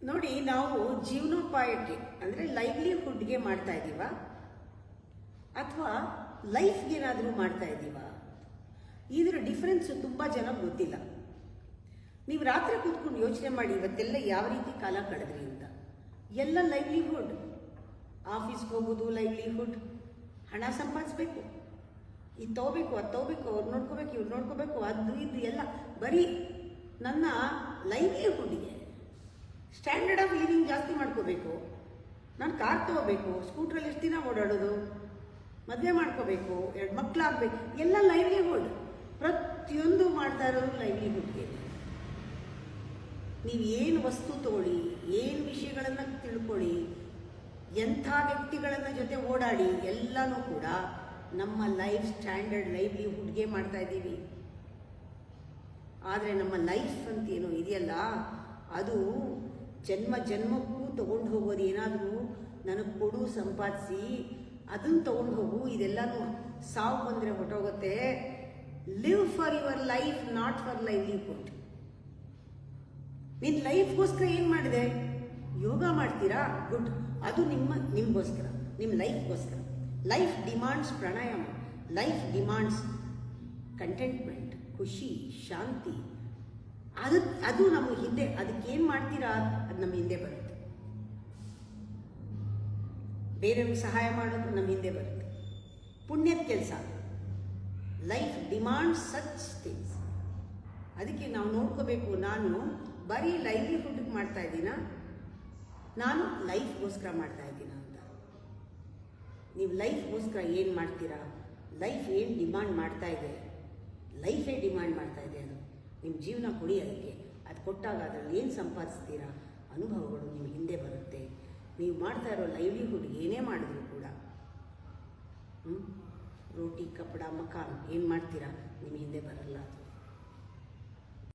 ನೋಡಿ, ನಾವು ಜೀವನೋಪಾಯಕ್ಕೆ ಅಂದರೆ ಲೈವ್ಲಿಹುಡ್ಗೆ ಮಾಡ್ತಾ ಇದ್ದೀವ ಅಥವಾ ಲೈಫ್ಗೆ ಏನಾದರೂ ಮಾಡ್ತಾ ಇದ್ದೀವ? ಇದರ ಡಿಫ್ರೆನ್ಸ್ ತುಂಬ ಜನ ಗೊತ್ತಿಲ್ಲ. ನೀವು ರಾತ್ರಿ ಕೂತ್ಕೊಂಡು ಯೋಚನೆ ಮಾಡಿ, ಇವತ್ತೆಲ್ಲ ಯಾವ ರೀತಿ ಕಾಲ ಕಳೆದ್ರಿ ಅಂತ. ಎಲ್ಲ ಲೈವ್ಲಿಹುಡ್, ಆಫೀಸ್ಗೆ ಹೋಗೋದು ಲೈವ್ಲಿಹುಡ್, ಹಣ ಸಂಪಾದಿಸ್ಬೇಕು, ಇದು ತಗೋಬೇಕು, ಅದು ತಗೋಬೇಕು, ಅವ್ರು ನೋಡ್ಕೋಬೇಕು, ಇವ್ರು ನೋಡ್ಕೋಬೇಕು, ಅದು ಇದು ಎಲ್ಲ ಬರೀ ನನ್ನ ಲೈವ್ಲಿಹುಡ್ಗೆ ಸ್ಟ್ಯಾಂಡರ್ಡ್ ಆಫ್ ಲಿವಿಂಗ್ ಜಾಸ್ತಿ ಮಾಡ್ಕೋಬೇಕು. ನಾನು ಕಾರ್ ತಗೋಬೇಕು, ಸ್ಕೂಟ್ರಲ್ಲಿ ಎಷ್ಟು ದಿನ ಓಡಾಡೋದು, ಮದುವೆ ಮಾಡ್ಕೋಬೇಕು, 2 ಮಕ್ಕಳಾಗಬೇಕು, ಎಲ್ಲ ಲೈವ್ಲಿಹುಡ್. ಪ್ರತಿಯೊಂದು ಮಾಡ್ತಾ ಇರೋದು ಲೈವ್ಲಿಹುಡ್ಗೆ. ನೀವು ಏನು ವಸ್ತು ತಗೊಳ್ಳಿ, ಏನು ವಿಷಯಗಳನ್ನು ತಿಳ್ಕೊಳ್ಳಿ, ಎಂಥ ವ್ಯಕ್ತಿಗಳನ್ನು ಜೊತೆ ಓಡಾಡಿ, ಎಲ್ಲನೂ ಕೂಡ ನಮ್ಮ ಲೈಫ್ ಸ್ಟ್ಯಾಂಡರ್ಡ್ ಲೈವ್ಲಿಹುಡ್ಗೆ ಮಾಡ್ತಾ ಇದ್ದೀವಿ. ಆದರೆ ನಮ್ಮ ಲೈಫ್ ಅಂತ ಏನೋ ಇದೆಯಲ್ಲ, ಅದು ಜನ್ಮ ಜನ್ಮಕ್ಕೂ ತಗೊಂಡು ಹೋಗೋದು. ಏನಾದರೂ ನನಗೆ ಕೊಡು, ಸಂಪಾದಿಸಿ, ಅದನ್ನು ತಗೊಂಡು ಹೋಗು, ಇದೆಲ್ಲನೂ ಸಾವು ಬಂದರೆ ಹೊಟ್ಟೋಗುತ್ತೆ. Live for your life, not for livelihood. ನಿನ್ನ ಲೈಫ್ಗೋಸ್ಕರ ಏನು ಮಾಡಿದೆ? ಯೋಗ ಮಾಡ್ತೀರಾ? ಗುಡ್, ಅದು ನಿಮಗೋಸ್ಕರ, ನಿಮ್ಮ ಲೈಫ್ಗೋಸ್ಕರ. ಲೈಫ್ ಡಿಮಾಂಡ್ಸ್ ಪ್ರಾಣಾಯಾಮ, ಲೈಫ್ ಡಿಮಾಂಡ್ಸ್ ಕಂಟೆಂಟ್ಮೆಂಟ್, ಖುಷಿ, ಶಾಂತಿ. ಅದು ನಮ್ಮ ಹಿಂದೆ, ಅದಕ್ಕೇನು ಮಾಡ್ತೀರಾ ಅದು ನಮ್ಮ ಹಿಂದೆ ಬರುತ್ತೆ. ಬೇರೆಯವ್ರಿಗೆ ಸಹಾಯ ಮಾಡೋದು ನಮ್ಮ ಹಿಂದೆ ಬರುತ್ತೆ. ಪುಣ್ಯದ ಕೆಲಸ, ಲೈಫ್ ಡಿಮಾಂಡ್ಸ್ ಸಚ್ ಥಿಂಗ್ಸ್. ಅದಕ್ಕೆ ನಾವು ನೋಡ್ಕೋಬೇಕು, ನಾನು ಬರೀ ಲೈವ್ಲಿಹುಡ್ಗೆ ಮಾಡ್ತಾ ಇದ್ದೀನ, ನಾನು ಲೈಫ್ಗೋಸ್ಕರ ಮಾಡ್ತಾ ಇದ್ದೀನ ಅಂತ. ನೀವು ಲೈಫ್ಗೋಸ್ಕರ ಏನು ಮಾಡ್ತೀರಾ? ಲೈಫ್ ಏನು ಡಿಮಾಂಡ್ ಮಾಡ್ತಾ ಇದೆ? ಲೈಫೇ ಡಿಮಾಂಡ್ ಮಾಡ್ತಾ ಇದೆ. ಅದು ನಿಮ್ಮ ಜೀವನ ಕೊಡಿ, ಅದಕ್ಕೆ ಅದು ಕೊಟ್ಟಾಗ ಅದರಲ್ಲಿ ಏನು ಸಂಪಾದಿಸ್ತೀರಾ, ಅನುಭವಗಳು ನಿಮ್ಮ ಹಿಂದೆ ಬರುತ್ತೆ. ನೀವು ಮಾಡ್ತಾ ಇರೋ ಲೈವ್ಲಿಹುಡ್ ಏನೇ ಮಾಡಿದ್ರು ಕೂಡ, ರೋಟಿ, ಕಪಡ, ಮಕಾನ್ ಏನು ಮಾಡ್ತೀರಾ, ನಿಮ್ಮ ಹಿಂದೆ ಬರಲ್ಲ ಅದು.